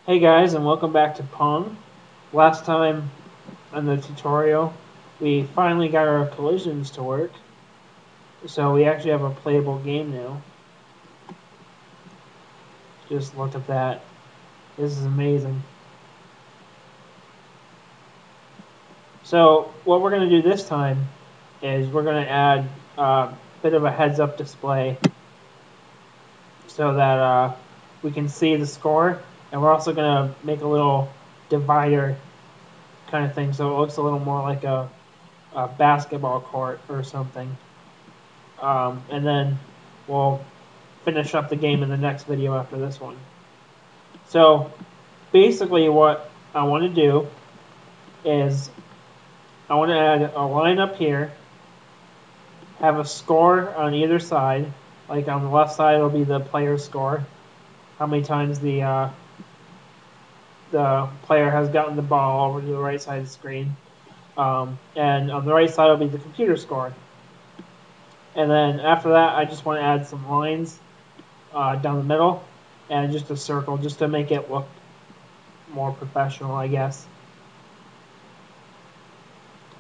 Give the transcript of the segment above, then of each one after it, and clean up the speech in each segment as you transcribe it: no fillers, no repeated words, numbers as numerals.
Hey guys, and welcome back to Pong. Last time on the tutorial, we finally got our collisions to work, so we actually have a playable game now. Just look at that. This is amazing. So what we're going to do this time is we're going to add a bit of a heads-up display so that we can see the score, and we're also going to make a little divider kind of thing so it looks a little more like a basketball court or something. And then we'll finish up the game in the next video after this one. So basically what I want to do is I want to add a line up here, have a score on either side. Like on the left side it'll be the player's score, how many times the player has gotten the ball over to the right side of the screen. And on the right side will be the computer score. And then after that I just want to add some lines down the middle and just a circle just to make it look more professional, I guess.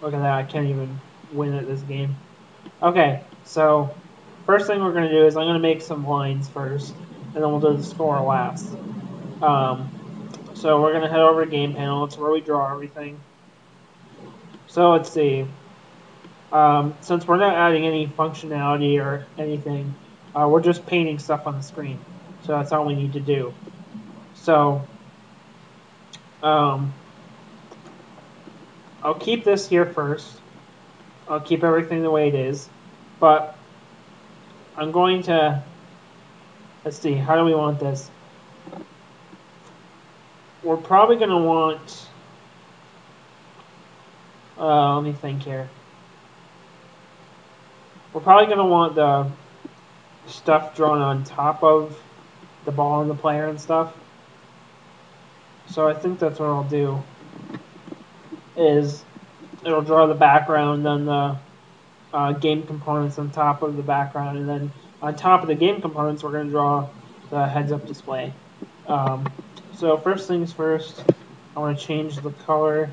Look at that, I can't even win at this game. Okay, so first thing we're going to do is I'm going to make some lines first, and then we'll do the score last. So we're going to head over to game panel. It's where we draw everything. So let's see. Since we're not adding any functionality or anything, we're just painting stuff on the screen. So that's all we need to do. So I'll keep this here first. I'll keep everything the way it is. But I'm going to, let's see, how do we want this? We're probably going to want, let me think here. We're probably going to want the stuff drawn on top of the ball and the player and stuff. So I think that's what I'll do, is it'll draw the background, then the game components on top of the background, and then on top of the game components we're going to draw the heads-up display. So first things first, I want to change the color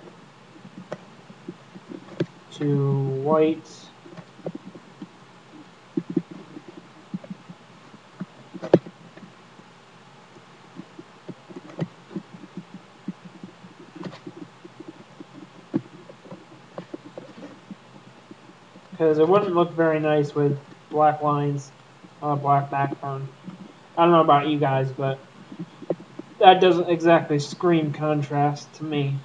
to white. Because it wouldn't look very nice with black lines on a black background. I don't know about you guys, but that doesn't exactly scream contrast to me.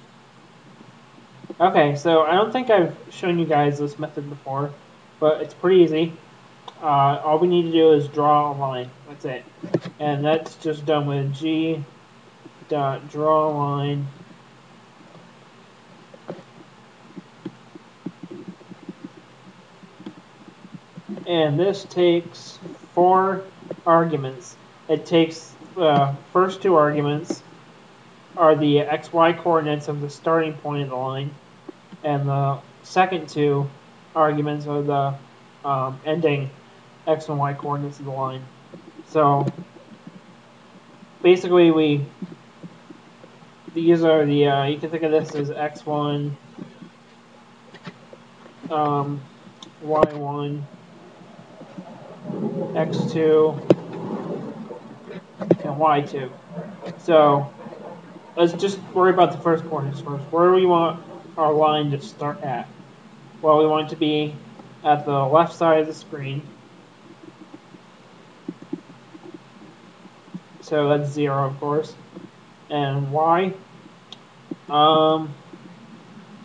Okay, so I don't think I've shown you guys this method before, but it's pretty easy. All we need to do is draw a line. That's it. And that's just done with G dot draw line. And this takes 4 arguments. It takes the first 2 arguments are the XY coordinates of the starting point of the line, and the second 2 arguments are the ending X and Y coordinates of the line. So basically these are the, you can think of this as X1, Y1, X2, and Y2. So let's just worry about the first coordinates first. Where do we want our line to start at? Well, we want it to be at the left side of the screen. So that's 0, of course. And Y,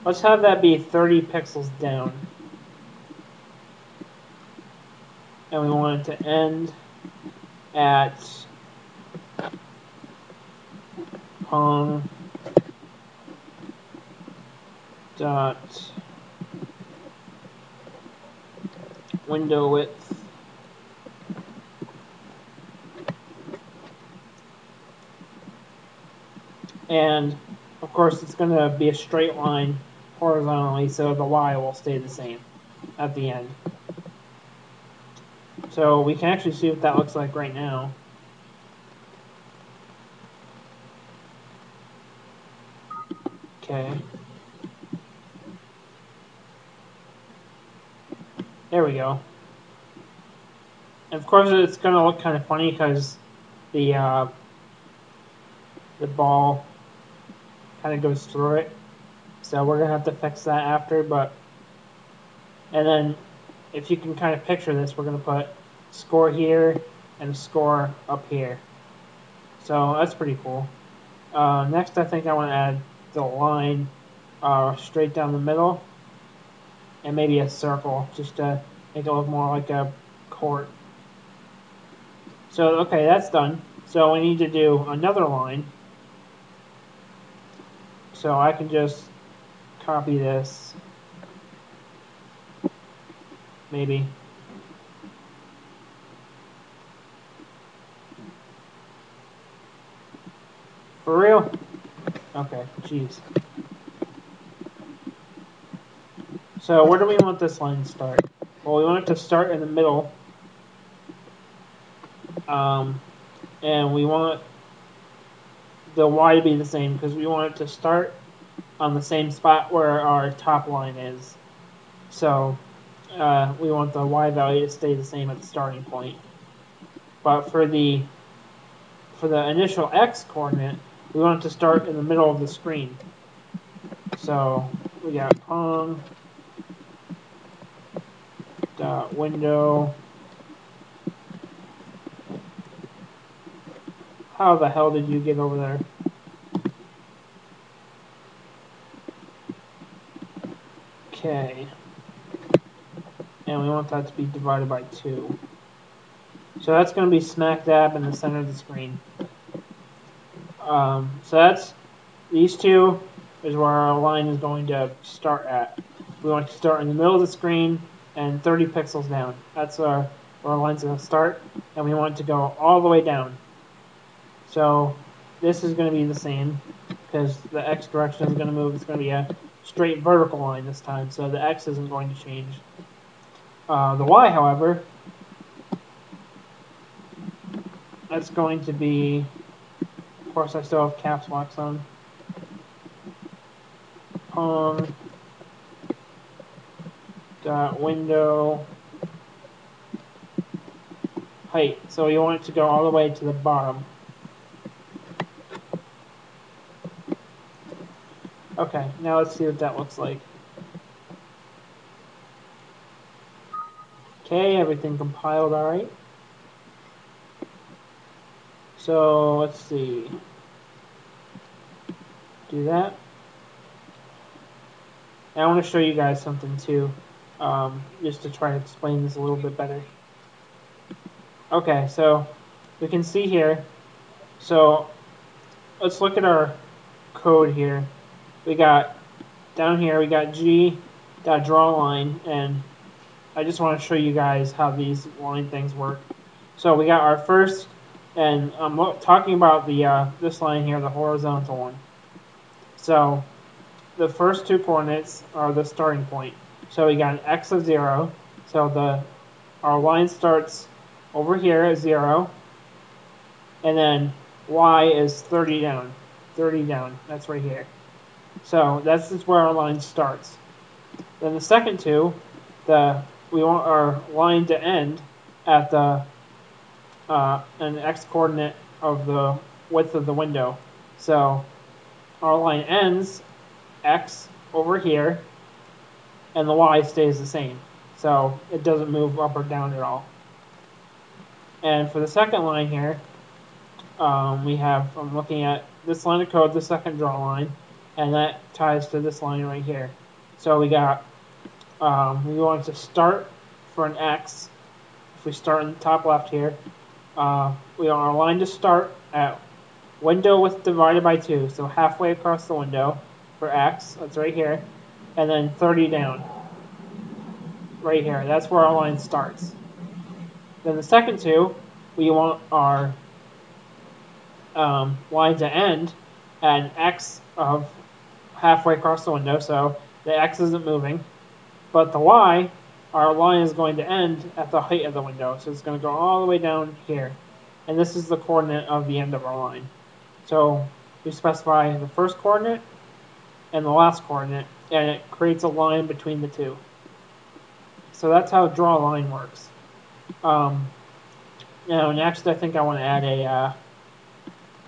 let's have that be 30 pixels down. And we want it to end at Pong dot window width and of course it's going to be a straight line horizontally, so the Y will stay the same at the end. So we can actually see what that looks like right now. Okay. There we go. And of course, it's going to look kind of funny because the ball kind of goes through it. So we're going to have to fix that after. And then if you can kind of picture this, we're going to put score here and score up here. So that's pretty cool. Next, I think I want to add the line straight down the middle and maybe a circle just to make it look more like a court. So, okay, that's done. So we need to do another line. So I can just copy this, maybe. For real? Okay, jeez. So where do we want this line to start? Well, we want it to start in the middle. And we want the Y to be the same because we want it to start on the same spot where our top line is. So we want the Y value to stay the same at the starting point. But for the initial X coordinate, we want it to start in the middle of the screen. So we got Pong dot window. How the hell did you get over there? Okay. And we want that to be divided by 2. So that's going to be smack dab in the center of the screen. So that's these two is where our line is going to start at. We want to start in the middle of the screen and 30 pixels down. That's where our line's going to start, and we want it to go all the way down. So this is going to be the same because the X direction is going to move. It's going to be a straight vertical line this time, so the X isn't going to change. The Y, however, that's going to be, of course I still have caps locks on, Pong dot window height. So you want it to go all the way to the bottom. Okay, now let's see what that looks like. Okay, everything compiled all right. So let's see. Do that. And I want to show you guys something too, just to try to explain this a little bit better. Okay, so we can see here. So let's look at our code here. We got down here, we got G.drawLine, and I just want to show you guys how these line things work. So we got our first, and I'm talking about the this line here, the horizontal one. So the first 2 coordinates are the starting point. So we got an x of 0. So our line starts over here at 0, and then y is 30 down. 30 down. That's right here. So that's just where our line starts. Then the second 2, we want our line to end at an x coordinate of the width of the window. So our line ends x over here, and the y stays the same. So it doesn't move up or down at all. And for the second line here, I'm looking at this line of code, the second draw line, and that ties to this line right here. So we got, we want to start for an x. If we start in the top left here, we want our line to start at window width divided by 2, so halfway across the window for x, that's right here, and then 30 down, right here. That's where our line starts. Then the second 2, we want our line to end at an x of halfway across the window, so the x isn't moving, but the y, our line is going to end at the height of the window, so it's going to go all the way down here, and this is the coordinate of the end of our line. So we specify the first coordinate, and the last coordinate, and it creates a line between the two. So that's how draw a line works. Now next, I think I want to add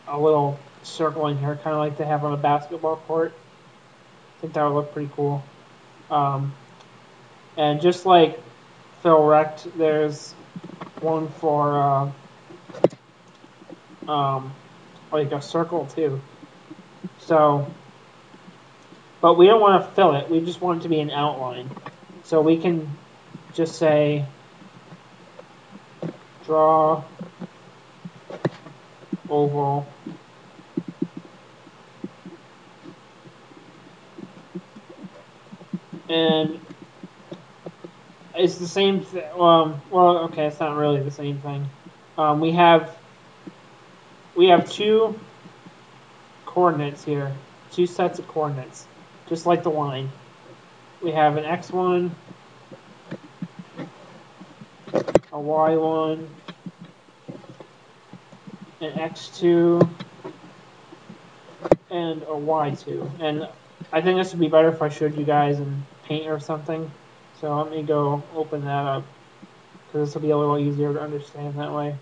a little circle in here, kind of like they have on a basketball court. I think that would look pretty cool. And just like fill rect, there's one for like a circle too. So, but we don't want to fill it. We just want it to be an outline. So we can just say draw oval and it's the same well, okay, it's not really the same thing. We have two coordinates here, two sets of coordinates, just like the line. We have an x1, a y1, an x2, and a y2. And I think this would be better if I showed you guys in Paint or something. So let me go open that up, because this will be a little easier to understand that way.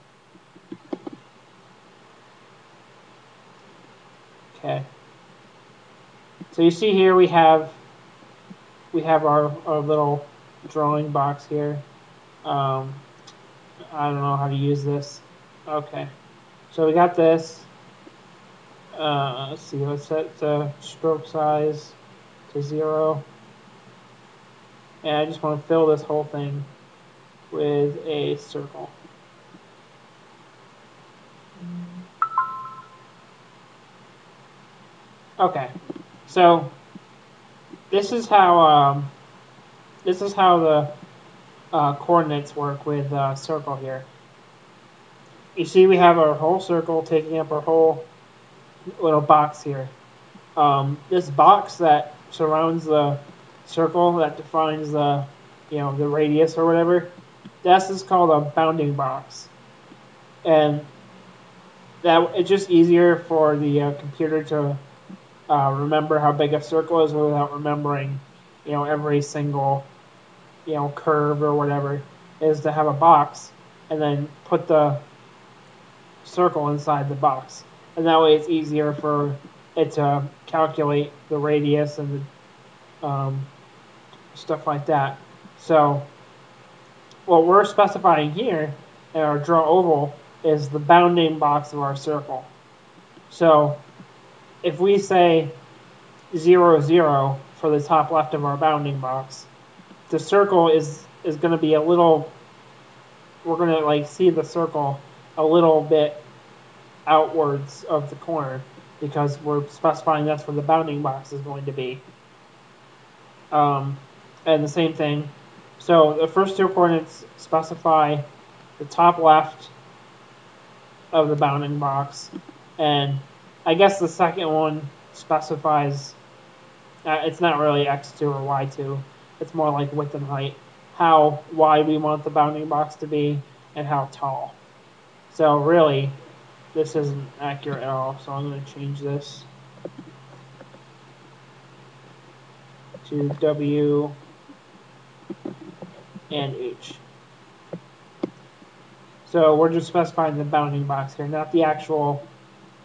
Okay. So you see here we have our little drawing box here. I don't know how to use this. Okay. So we got this. Let's see, let's set the stroke size to 0. And I just want to fill this whole thing with a circle. Okay, so this is how the coordinates work with circle here. You see, we have our whole circle taking up our whole little box here. This box that surrounds the circle that defines the the radius or whatever, this is called a bounding box, and that it's just easier for the computer to remember how big a circle is without remembering every single curve or whatever, is to have a box and then put the circle inside the box, and that way it's easier for it to calculate the radius and the stuff like that. So what we're specifying here in our draw oval is the bounding box of our circle. So if we say 0, 0 for the top left of our bounding box, the circle is going to be a little, we're going to like see the circle a little bit outwards of the corner, because we're specifying that's where the bounding box is going to be. And the same thing. So the first two coordinates specify the top left of the bounding box, and I guess the second one specifies, it's not really x2 or y2, it's more like width and height, how wide we want the bounding box to be and how tall. So really, this isn't accurate at all, so I'm going to change this to W and H. So we're just specifying the bounding box here, not the actual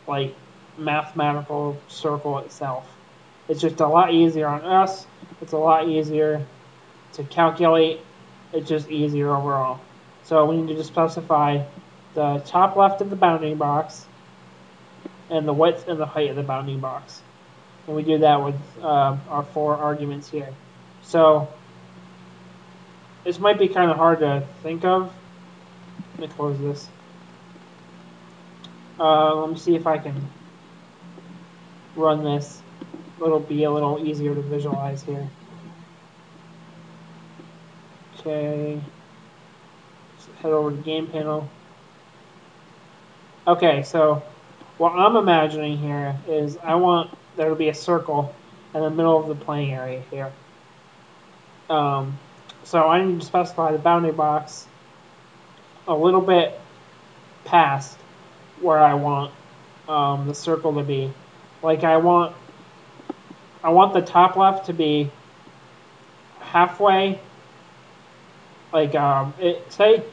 like mathematical circle itself. It's just a lot easier on us. It's a lot easier to calculate. It's just easier overall. So we need to just specify the top left of the bounding box and the width and the height of the bounding box. And we do that with our 4 arguments here. So this might be kind of hard to think of. Let me close this. Let me see if I can run this. It'll be a little easier to visualize here. Okay. Let's head over to the game panel. Okay, so what I'm imagining here is I want there to be a circle in the middle of the playing area here. So I need to specify the bounding box a little bit past where I want the circle to be. Like I want I want the top left to be halfway. Like say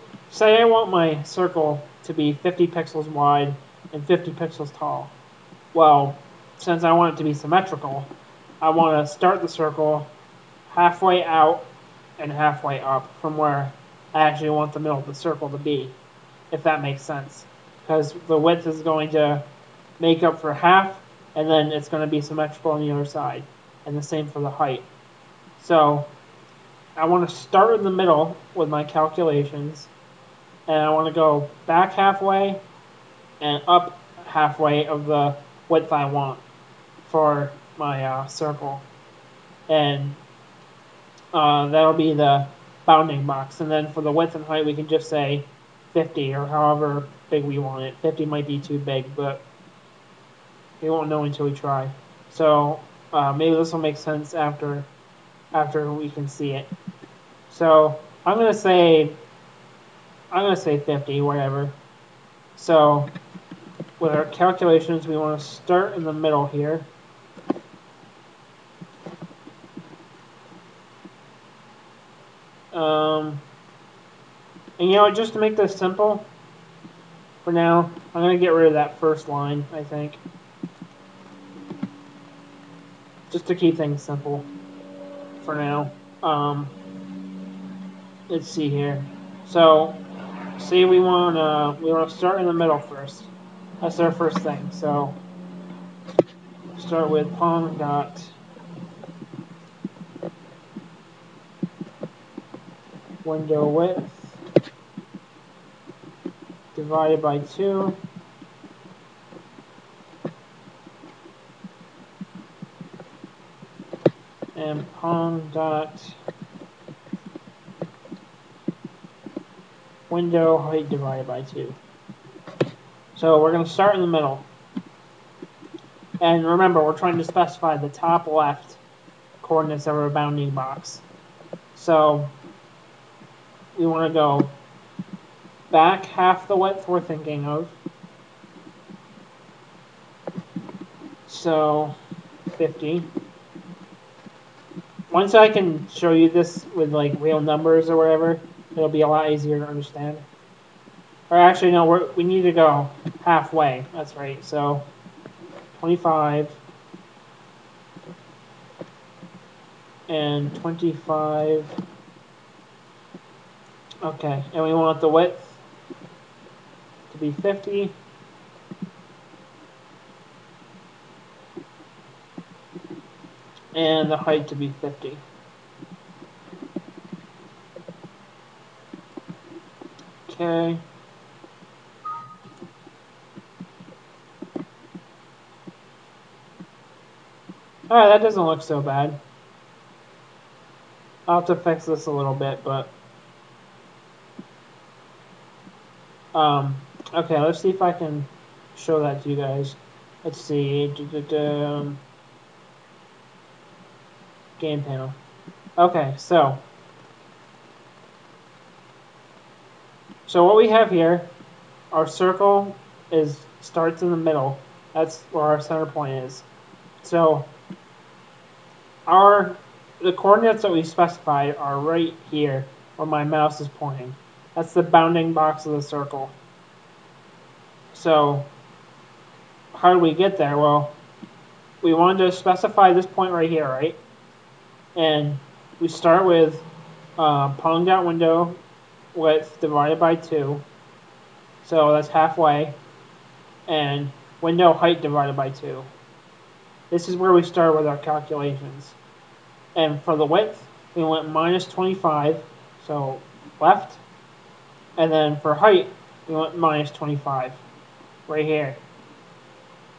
I want my circle to be 50 pixels wide and 50 pixels tall. Well, since I want it to be symmetrical, I want to start the circle halfway out and halfway up from where I actually want the middle of the circle to be, if that makes sense. Because the width is going to make up for half, and then it's going to be symmetrical on the other side, and the same for the height. So I want to start in the middle with my calculations, and I want to go back halfway and up halfway of the width I want for my circle. And that'll be the bounding box. And then for the width and height, we can just say 50 or however big we want it. 50 might be too big, but we won't know until we try. So maybe this will make sense after we can see it. So I'm gonna say 50, whatever. So with our calculations, we want to start in the middle here. And just to make this simple, for now, I'm going to get rid of that first line, I think. Just to keep things simple for now. Let's see here. So, say we want to start in the middle first. That's our first thing. So, start with Pong dot window width divided by 2. And Pong dot window height divided by 2. So we're going to start in the middle. And remember, we're trying to specify the top left coordinates of our bounding box. So we want to go back half the width we're thinking of. So 50. Once I can show you this with like real numbers or whatever, it'll be a lot easier to understand. Or actually, no, we need to go halfway. That's right. So 25 and 25. Okay, and we want the width to be 50. And the height to be 50. Okay. Alright, that doesn't look so bad. I'll have to fix this a little bit, but okay, let's see if I can show that to you guys. Let's see. Game panel. Okay, so what we have here, our circle starts in the middle. That's where our center point is. So the coordinates that we specified are right here where my mouse is pointing. That's the bounding box of the circle. So how do we get there? Well, we wanted to specify this point right here, right? And we start with Pong out window width divided by 2. So that's halfway. And window height divided by 2. This is where we start with our calculations. And for the width, we went minus 25, so left. And then for height, we went minus 25, right here.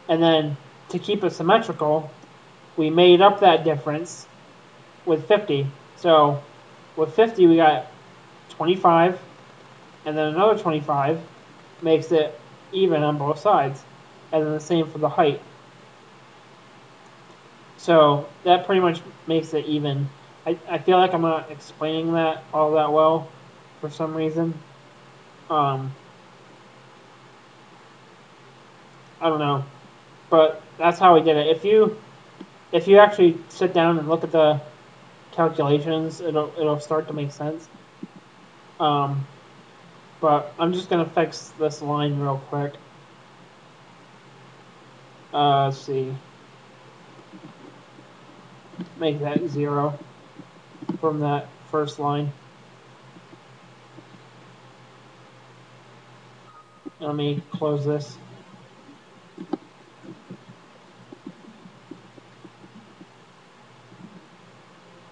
And then to keep it symmetrical, we made up that difference with 50. So with 50, we got 25, and then another 25 makes it even on both sides. And then the same for the height. So that pretty much makes it even. I feel like I'm not explaining that all that well for some reason. I don't know. But that's how we did it. if you actually sit down and look at the calculations, it'll start to make sense. But I'm just gonna fix this line real quick. Let's see. Make that 0 from that first line. Let me close this.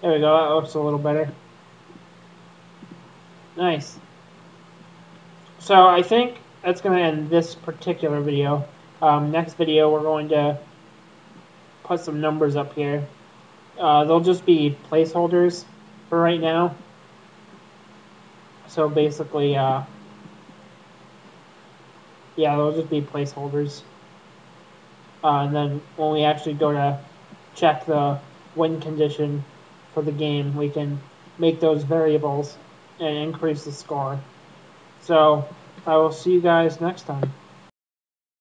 There we go, that looks a little better. Nice. So I think that's going to end this particular video. Next video, we're going to put some numbers up here. They'll just be placeholders for right now. So basically, yeah, they'll just be placeholders. And then when we actually go to check the win condition for the game, we can make those variables and increase the score. So I will see you guys next time.